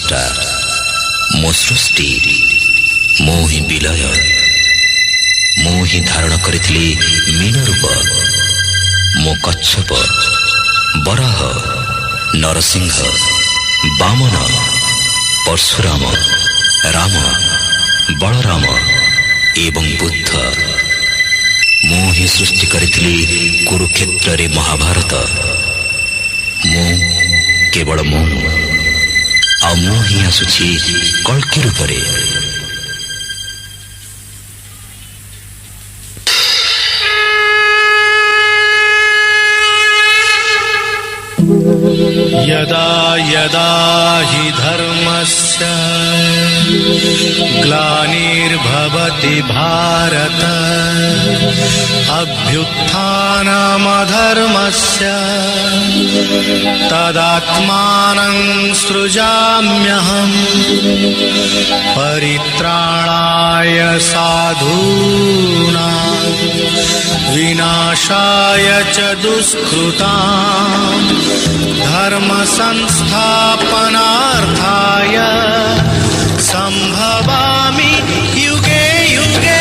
स्रष्टा मो सृष्टि मो ही विलय मो ही धारण करिथिली मीन रूप मो कच्छप बराह नरसिंह वामन परशुराम राम बलराम एवं बुद्ध मो ही सृष्टि करिथिली कुरुक्षेत्र रे महाभारत मो केवल मो आ मो ही आसुछि कल्कि रूपरे यदा यदा हि धर्मस्य ग्लानिर्भवति भारत अभ्युत्थानमधर्मस्य तदात्मानं सृजाम्यहम् परित्राणाय साधूनां विनाशाय च दुष्कृताम् धर्म संस्थापनार्थाय संभवामि युगे युगे।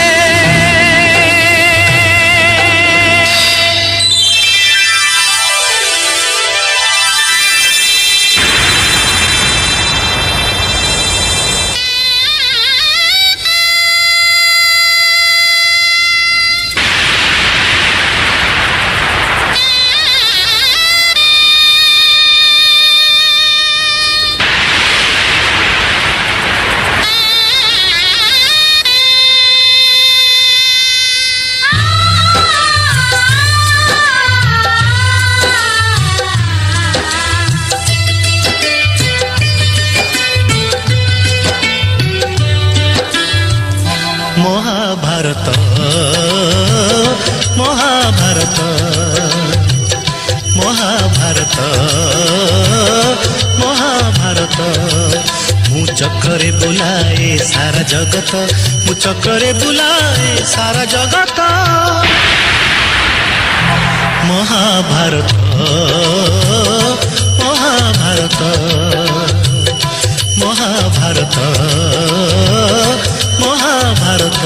महाभारत महाभारत महाभारत महाभारत मु चक्करे बुलाए सारा जगत मु चक्करे बुलाए सारा जगत महाभारत महाभारत महाभारत महाभारत।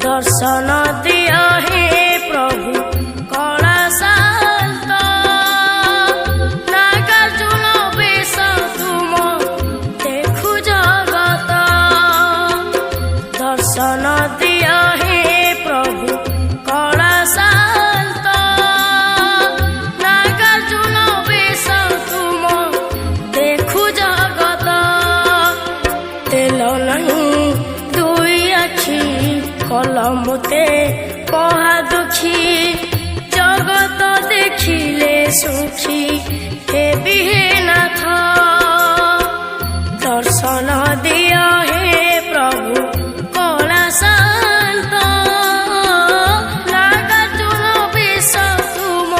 दर्शन दिया हे प्रभु कला शांत नागार्जुन बेश तुम देखु जगत दर्शन दिया हे प्रभु कला शांत नागार्जुन बेश तुम देखु जगत तेल नहीं दुई आखि कलमुते कहा दुखी जगत देखिले सुखी हे नाथ दर्शन दिया हे प्रभु कला शांत नागार्जुन बेश तुम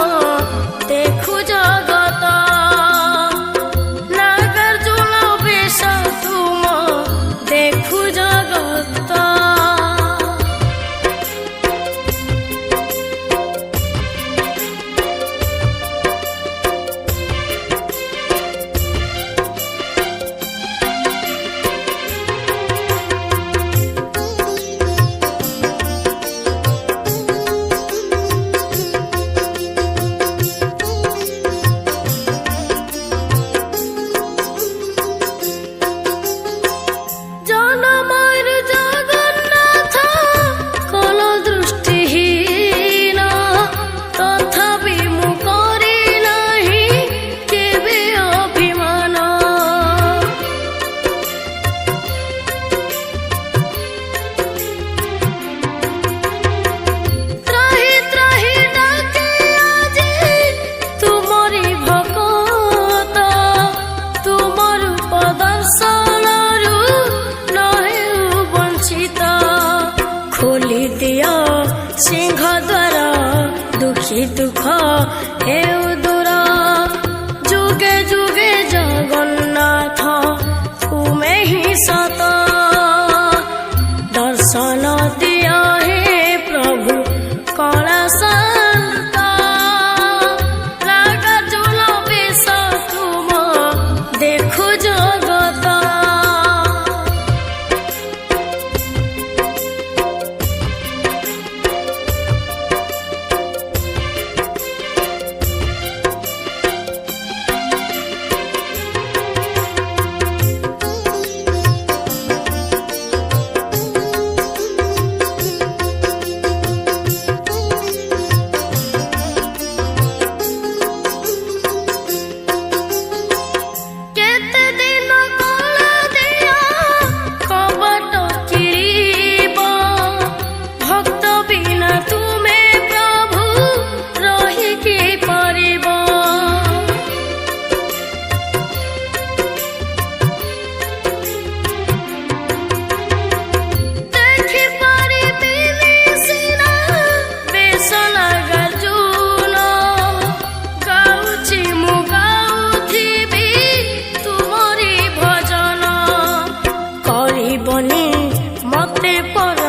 देखु जगत नागार्जुन बेश तुम देखु जगत। ଦୁଃଖ ହେଉ ଦୂର ଯୁଗେ ଯୁଗେ ଜଗନ୍ନାଥ ତୁମେ ହିଁ ସତ ଦର୍ଶନ ଦିଅ ହେ ପ୍ରଭୁ କଳା ଶାନ୍ତ ନାଗାର୍ଜୁନ ବେଶ ତୁମ ଦେଖୁ ଜଗତ ମତେ ପର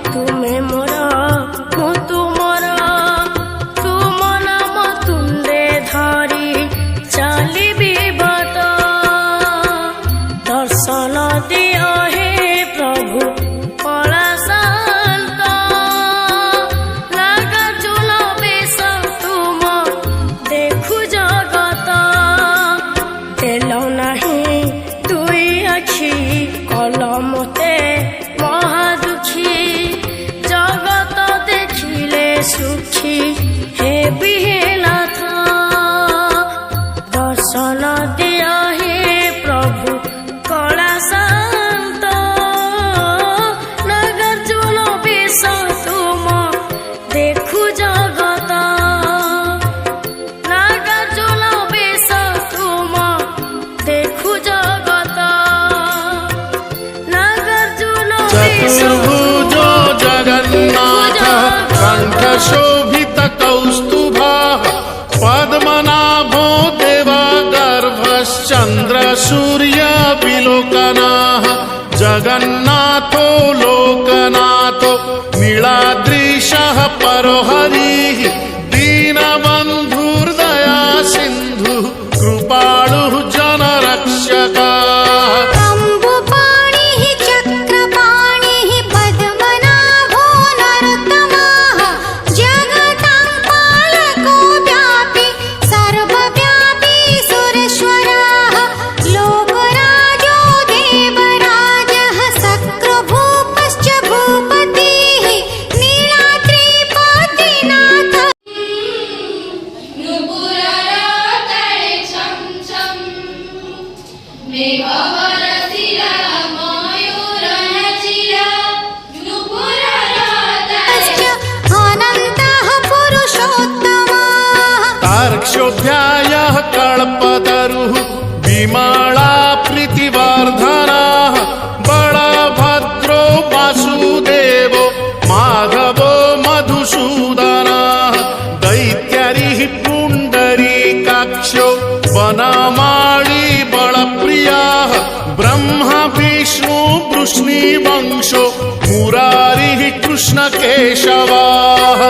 ତୁମେ ମୋର ମୁଁ ତୁମର ତୁମ ନାମ ତୁଣ୍ଡେ ଧରି ଚାଲିବି ବାଟ ଦର୍ଶନ ଦିଅ ହେ ପ୍ରଭୁ କଳା ଶାନ୍ତ ନାଗାର୍ଜୁନ ବେଶ ତୁମ ଦେଖୁ ଜଗତ ଦେଲ ନାହିଁ ଦୁଇ ଆଖି କଲ ମୋତେ ମହାଦୁଃଖୀ ଜଗତ ଦେଖିଲେ ସୁଖୀ ହେବି ହେ ନାଥ ଦର୍ଶନ ଦିଅ ହେ ପ୍ରଭୁ କଳା ଶାନ୍ତ ନାଗାର୍ଜୁନ ବେଶ ତୁମ ଦେଖୁ ଜଗତ ନାଗାର୍ଜୁନ ବେଶ ତୁମ ଦେଖୁ ଜଗତ चतुर्भुज जगन्नाथ कंठशोभित कौस्तुभः पद्मनाभो देवगर्भश्चन्द्र सूर्य विलोकनः जगन्नाथो लोकनाथो नीलाद्रीशः परोहरिः दीनबन्धुर्दया सिन्धुः कृपालुः जनरक्षकः तार्क्ष्योऽध्यायः कल्पतरुः विमला प्रीतिवर्धनः बलभद्रो वासुदेवो माधवो मधुसूदनः दैत्यारिः पुण्डरीकाक्षो वनमाली बलप्रियः ब्रह्मा विष्णु वृष्णिवंशो मुरारिः कृष्णकेशवः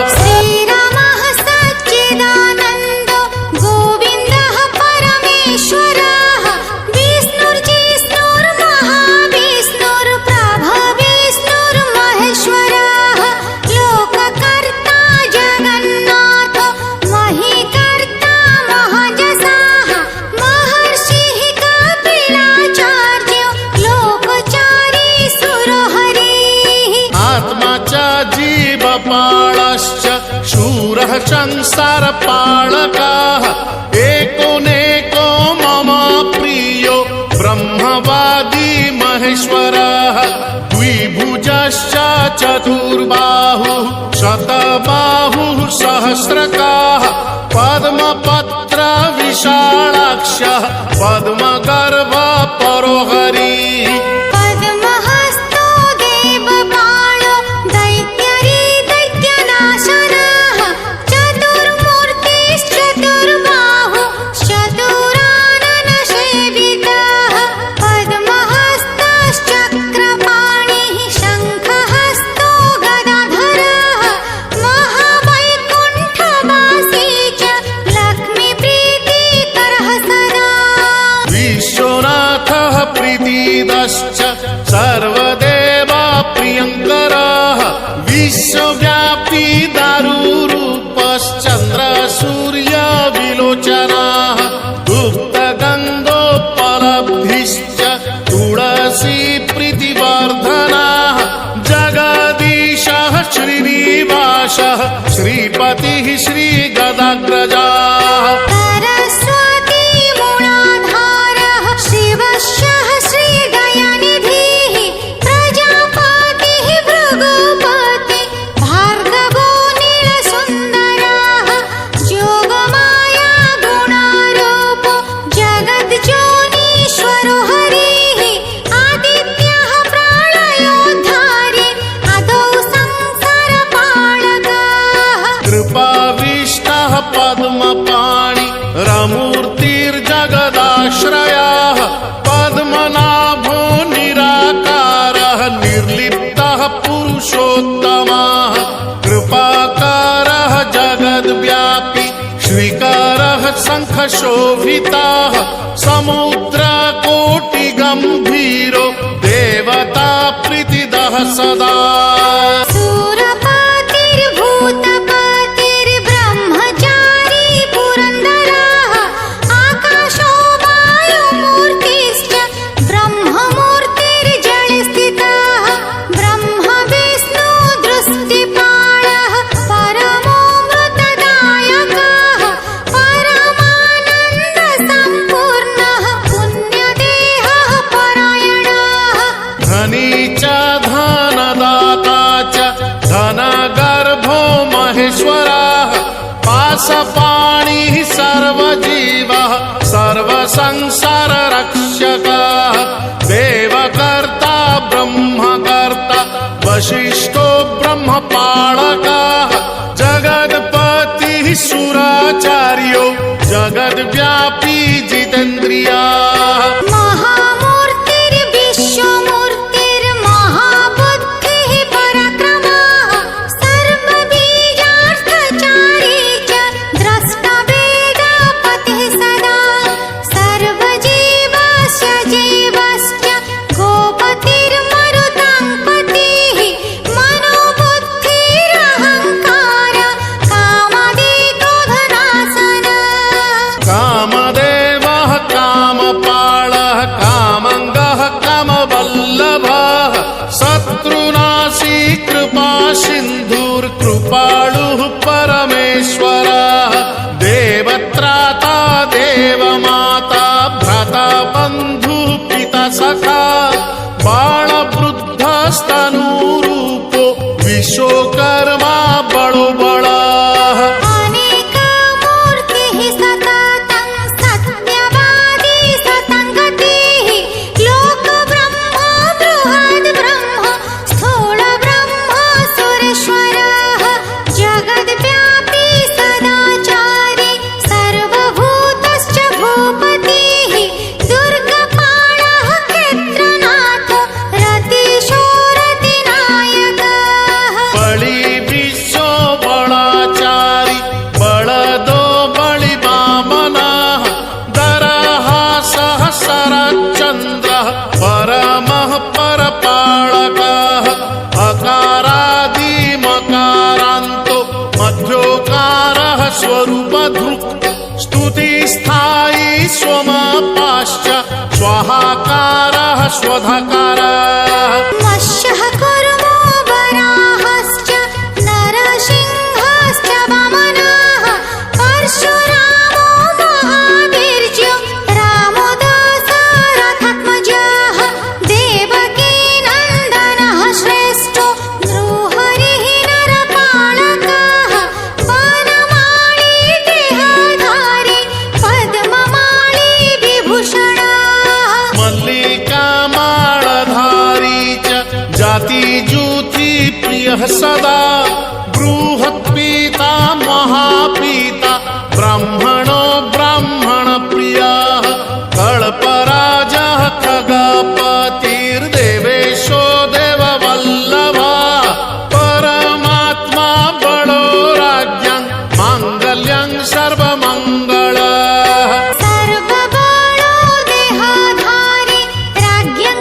जीवपालश्च शूरः संसारपालकः एकोनेको मम प्रियो ब्रह्मवादी महेश्वरः द्विभुजश्च चतुर्बाहुः शतबाहुः सहस्रकाः पद्मपत्र विशालाक्षः पद्मगर्भ परोहरिः दैत्यनाशनः चतुर्मो सर्ववेदश्च सर्वदेवा प्रियङ्करः विश्वव्यापी दारुरूपश्चन्द्र सूर्य विलोचनाः गुप्तगन्धोपलब्धिश्च तुलसी प्रीतिवर्धनाः जगदीशः श्रीनिवासः श्रीपतिः श्रीगदाग्रजाः सरस्वती मूलाधारः शिवशः श्रीदयानिधिः प्रजापतिः भृगुपति भार्गवो नीलसुन्दरः योगमाया गुणारूपो जगज्योनीश्वरो हरिः आदित्यः प्रलयोद्धारी आदौ संसारपालकः कृपाविष्टः पद्मपाणि रमूर्तिर्जगदाश्रयः पद्मनाभो निराकारः निर्लिप्तः पुरुषोत्तमः कृपाकारः जगद्व्यापी श्रीकरः शङ्खशोभितः समुद्रकोटिगम्भीरो देवता प्रीतिदः सदा सुरपतिर्भूतपतिर्ब्रह्मचारी पुरन्दरः आकाशो वायुमूर्तिश्च ब्रह्ममूर्तिर्जलस्थितः ब्रह्म विष्णु दृष्टिपालः परमो मृतदायकः परमानन्दसम्पूर्णः पुण्यदेहः परायणः धनी च धनदाता च धनगर्भो महेश्वरः पाशपाणिः सर्वजीवः सर्वसंसाररक्षकः देवकर्ता ब्रह्मकर्ता वसिष्ठो ब्रह्मपालकः जगत्पतिः सुराचार्यो जगद्व्यापी जितेन्द्रियः महामूर्तिर्विश्वमूर्तिर्महाबुद्धिः पराक्रमः सर्वबीजार्थचारी च द्रष्टवेदपतिः सदा सर्वजीवस्य जीवश्च गोपतिर्मरुताङ्पतिः मनोबुद्धिरहङ्कार कामदेक्रोधनाशनः कामदेवः कामपालः कामङ्गः कामवल्लभः शत्रुनाशी कृपासिन्धुर्कृपालुः परमेश्वरः देवत्राता देवमाता भ्राता बन्धुः पिता सखा बाणवृद्धस्तनूरूपो विश्वकर्मा बडो बडः अनेकमूर्तिः सततं सत्यवादी सतङ्गतिः लोकब्रह्म बृहद्ब्रह्म स्थूलब्रह्म सुरेश्वरः जगद्व्यापी सदाचारी सर्वभूतश्च भूपतिः दुर्गपालः क्षेत्रनाथो रतिशोरतिनायकः बलि विश्व बलाचारी बलदो बलि वामनः दरहासः शरच्चन्द्रः परमः परपालकः अकारादिमकारान्तो मध्योकारः स्वरूपधृक् स्तुतिस्थायी स्वमपाश्च स्वाहाकारः स्वधाकारः मत्स्यः कूर्मो वराहश्च नरसिंहश्च वामनः परशुरामो महावीर्यो रामो दशरथात्मजः देवकीनन्दनः श्रेष्ठो नृहरिः नरपालकः वनमाली देहधारी पद्ममाली विभूषणः मल्लिकामालधारी च जातिजूति प्रियः सदा बृहत्पीता महापीता ब्राह्मणो ब्राह्मणप्रियः कल्पराजः खगपतिर्देवेशो देववल्लभः परमात्मा बडो राज्ञं माङ्गल्यं सर्वमङ्गलः सर्वबलो देहधारी राज्ञं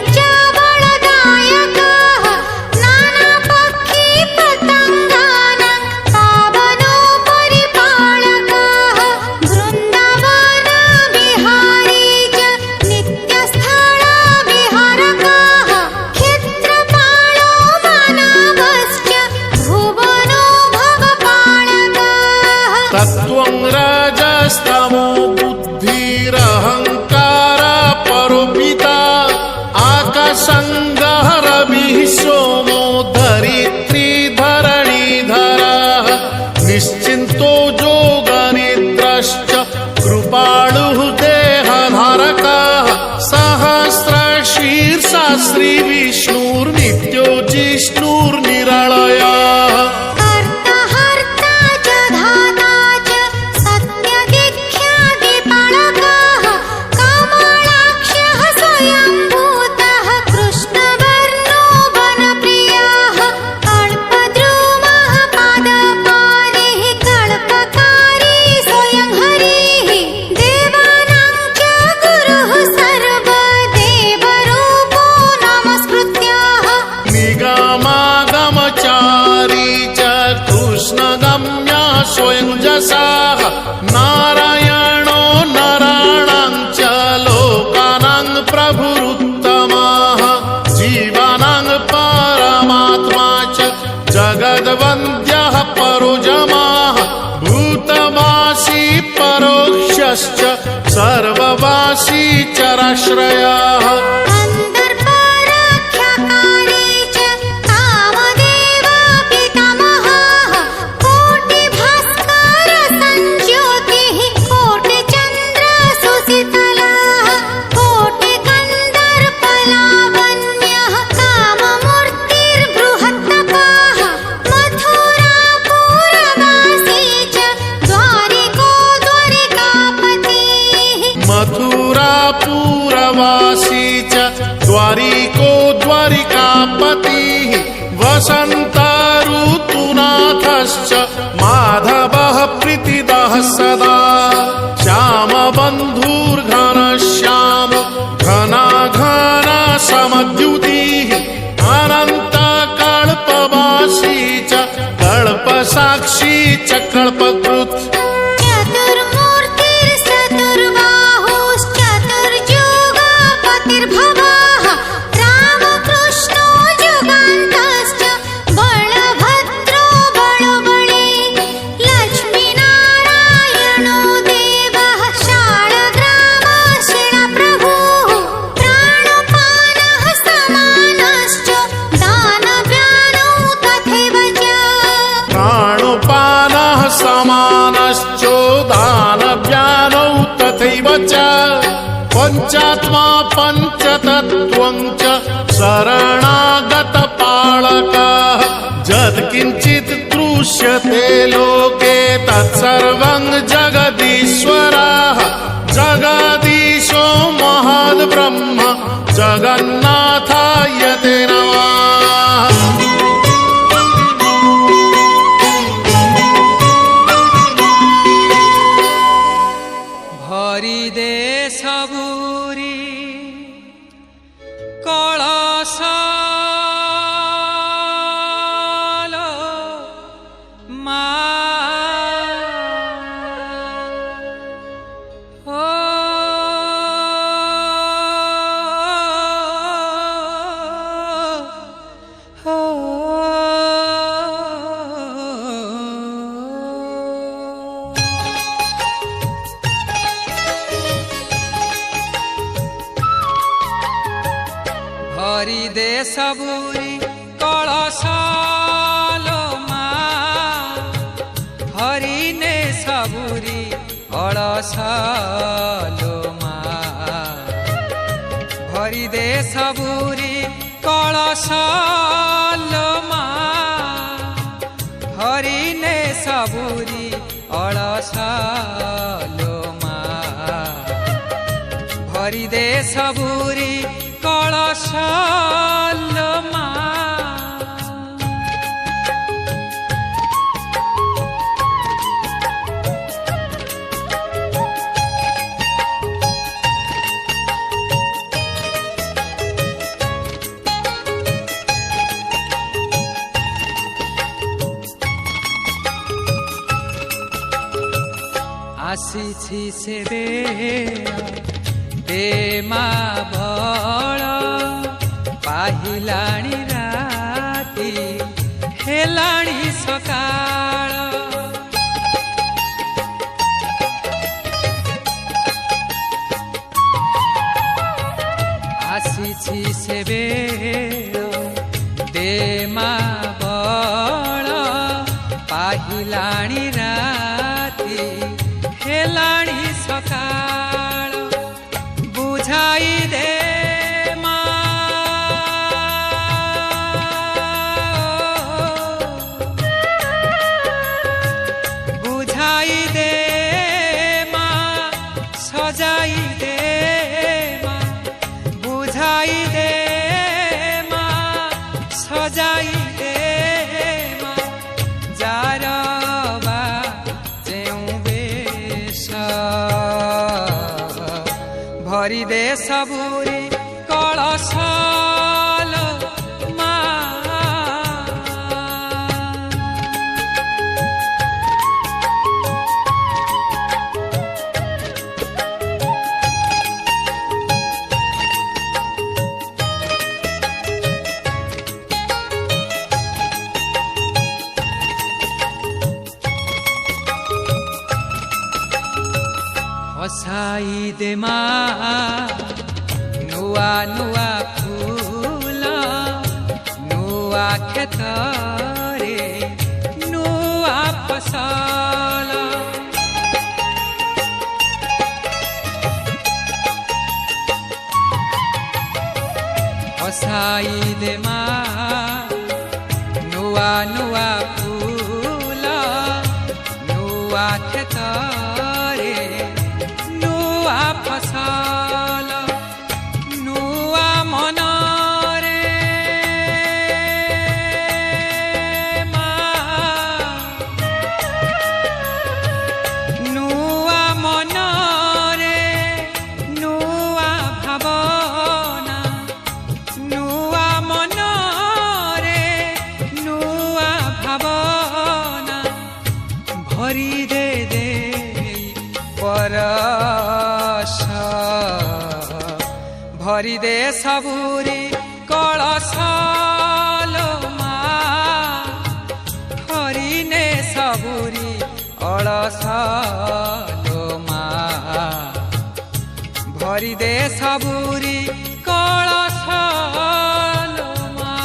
संगः रविः सोमो धरित्री धरणीधरः निश्चिन्तो योगनिद्रश्च कृपालुः देहधारकः सहस्रशीर्षा श्रीविष्णुर्नित्यो जिष्णुर्निरलयः कर्ता हर्ता च धाता च सत्यदिख्यादिपालकः कमलाक्षः स्वयंभूतः कृष्णवर्णो वनप्रियः कल्पद्रुमः पादपानिः कल्पकारी स्वयं हरिः देवानां च गुरुः सर्वदेवरूपो नमस्कृत्यः निगमागमचारी च कृष्णगम्या स्वयं जसाः नारायणो नराणां च लोकानां प्रभुरुत्तमः जीवानां परमात्मा च जगद्वन्द्यः परोजमाः भूतवासी परोक्षश्च सर्ववासी चराश्रयः कन्दर्पराख्यकारी च कामदेव पितामहः कोटिभास्कर संज्योतिः कोटिचन्द्र सुशीतलः कोटिकन्दर्पलावण्यः काममूर्तिर्बृहत्तपः मथुरापुरवासी च द्वारिको द्वारिकापतिः मथुरापुरवासी च द्वारिको द्वारिकापतिः वसन्तऋतुनाथश्च माधवः प्रीतिदः सदा श्यामबन्धुर्घनश्याम घनाघना समद्युतिः अनन्तकल्पवासी च कल्पसाक्षी च कल्पकृत् चतुर्मूर्तिश्चतुर्बाहुश्चतुर्युगपतिर्भवः रामकृष्णो युगान्तश्च बलभद्रो बलबली लक्ष्मीनारायणो देवः शाळग्रामशिणप्रभुः प्राणपानः समानश्च दानव्यानौ तथैव च प्राणुपानः समानश्चोदानव्यानौ तथैव च पञ्चात्मा पञ्चतत्त्वं च शरणागतपालकः यत्किञ्चित् दृश्यते लोके तत्सर्वं जगदीश्वरः जगदीशो महद्ब्रह्म जगन्नाथाय ते नमः भरि दे सबुरी कळसालो मा ओ भरि दे सबुरी कळसालो मा हरि ने सबुरी कळसालो मा भरि दे सबुरी कळसालो मा हरि ने सबुरी कळसालो मा भरि दे सबुरी कळसालो मा ଆସିଛି ସେବେ ପ୍ରେମା ବଳ ପାହିଲାଣି ରାତି ହେଲାଣି ସକାଳ ଆସିଛି ସେ ବେଳ ଦେ ମା ବଳ ପାହିଲାଣି ରାତି ହେଲାଣି ସକାଳ ବୁଝାଇ ଦେ ମା ବୁଝାଇ ଦେ ମା ସଜାଇ ଦେ ମା ବୁଝାଇ ଦେ ମା ସଜାଇ ଦେ ମା ଯାର ବା ଯେଉଁ ବେଶ ଭରି ଦେ ସବୁରି କଳସ ଲୋ ମା ହସାଇ ଦେ ମା ନୂଆ ନୂଆ ଫୁଲ ନୂଆ କ୍ଷେତରେ ନୂଆ ଫସଲ ହସାଇ ଦେ ମା ନୂଆ ନୂଆ ଫୁଲ ନୂଆ କ୍ଷେତରେ ନୂଆ ଫସଲ ନୂଆ ମନରେ ମା ନୂଆ ମନରେ ନୂଆ ଭାବନା ନୂଆ ମନରେ ନୂଆ ଭାବନା ଭରି ଦେ ଦେ ପରଶ ଭରି ଦେ ସବୁରି କଳସ ଲୋ ମା ଭରି ନେ ସବୁରି ଅଳସ ଲୋ ମା ଭରି ଦେ ସବୁରି କଳସ ଲୋ ମା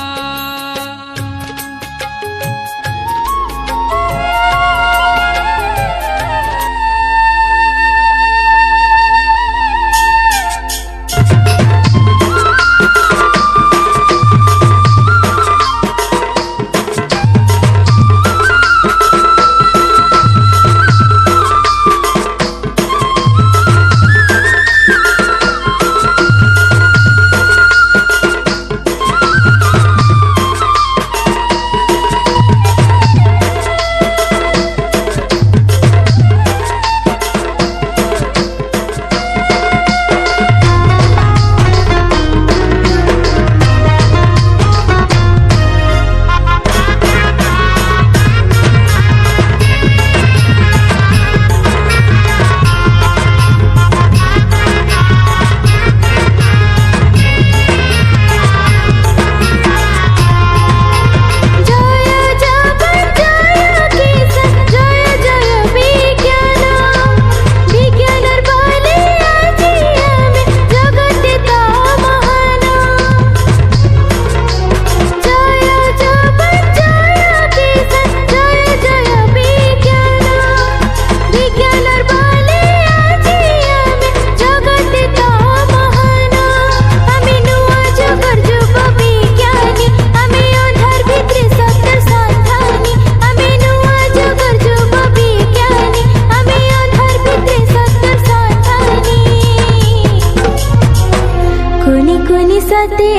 सते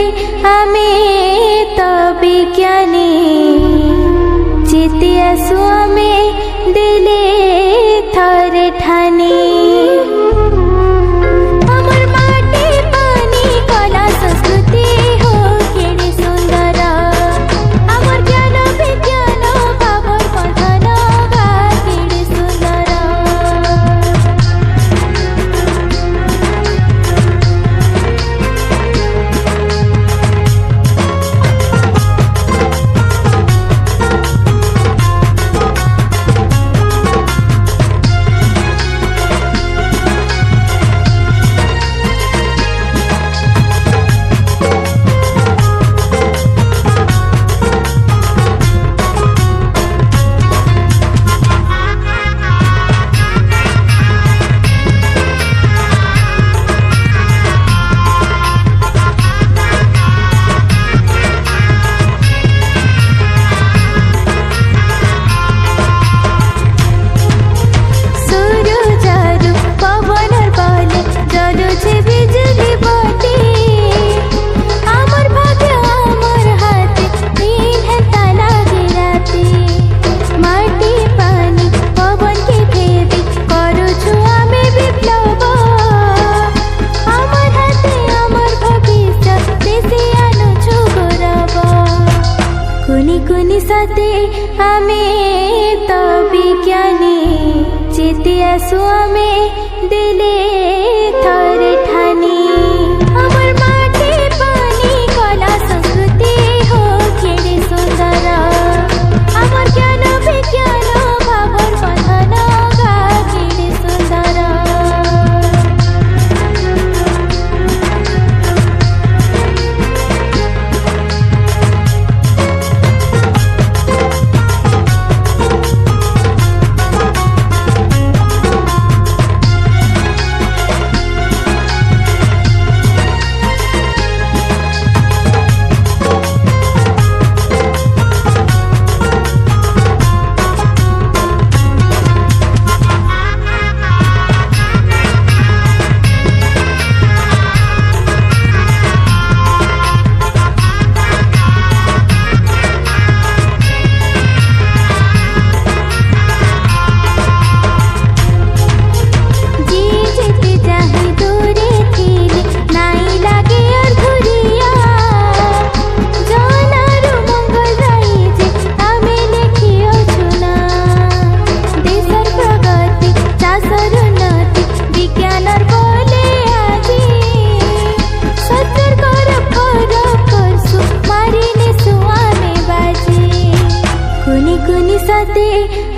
आमे तो विज्ञानी चिति आसु आमे दिले थरे ठानी हमर माटी पानी कला संस्कृति हो केडे सुंदर हमर ज्ञान विज्ञान भावर बंधन बा केडे सुंदर आमे तो विज्ञानी जीती आसु आमे दिले थरे ठानी हमर माटी पानी कला संस्कृति हो केडे सुंदर हमर ज्ञान विज्ञान भावर बंधन गा केडे सुंदर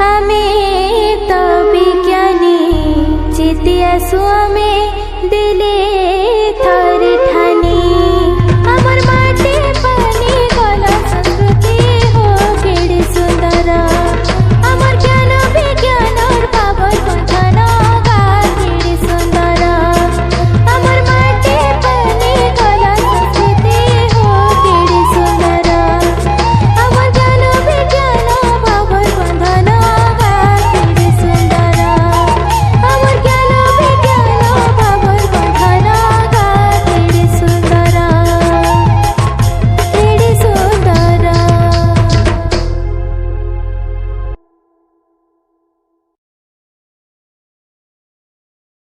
आमे तो विज्ञानी जीती आसु आमे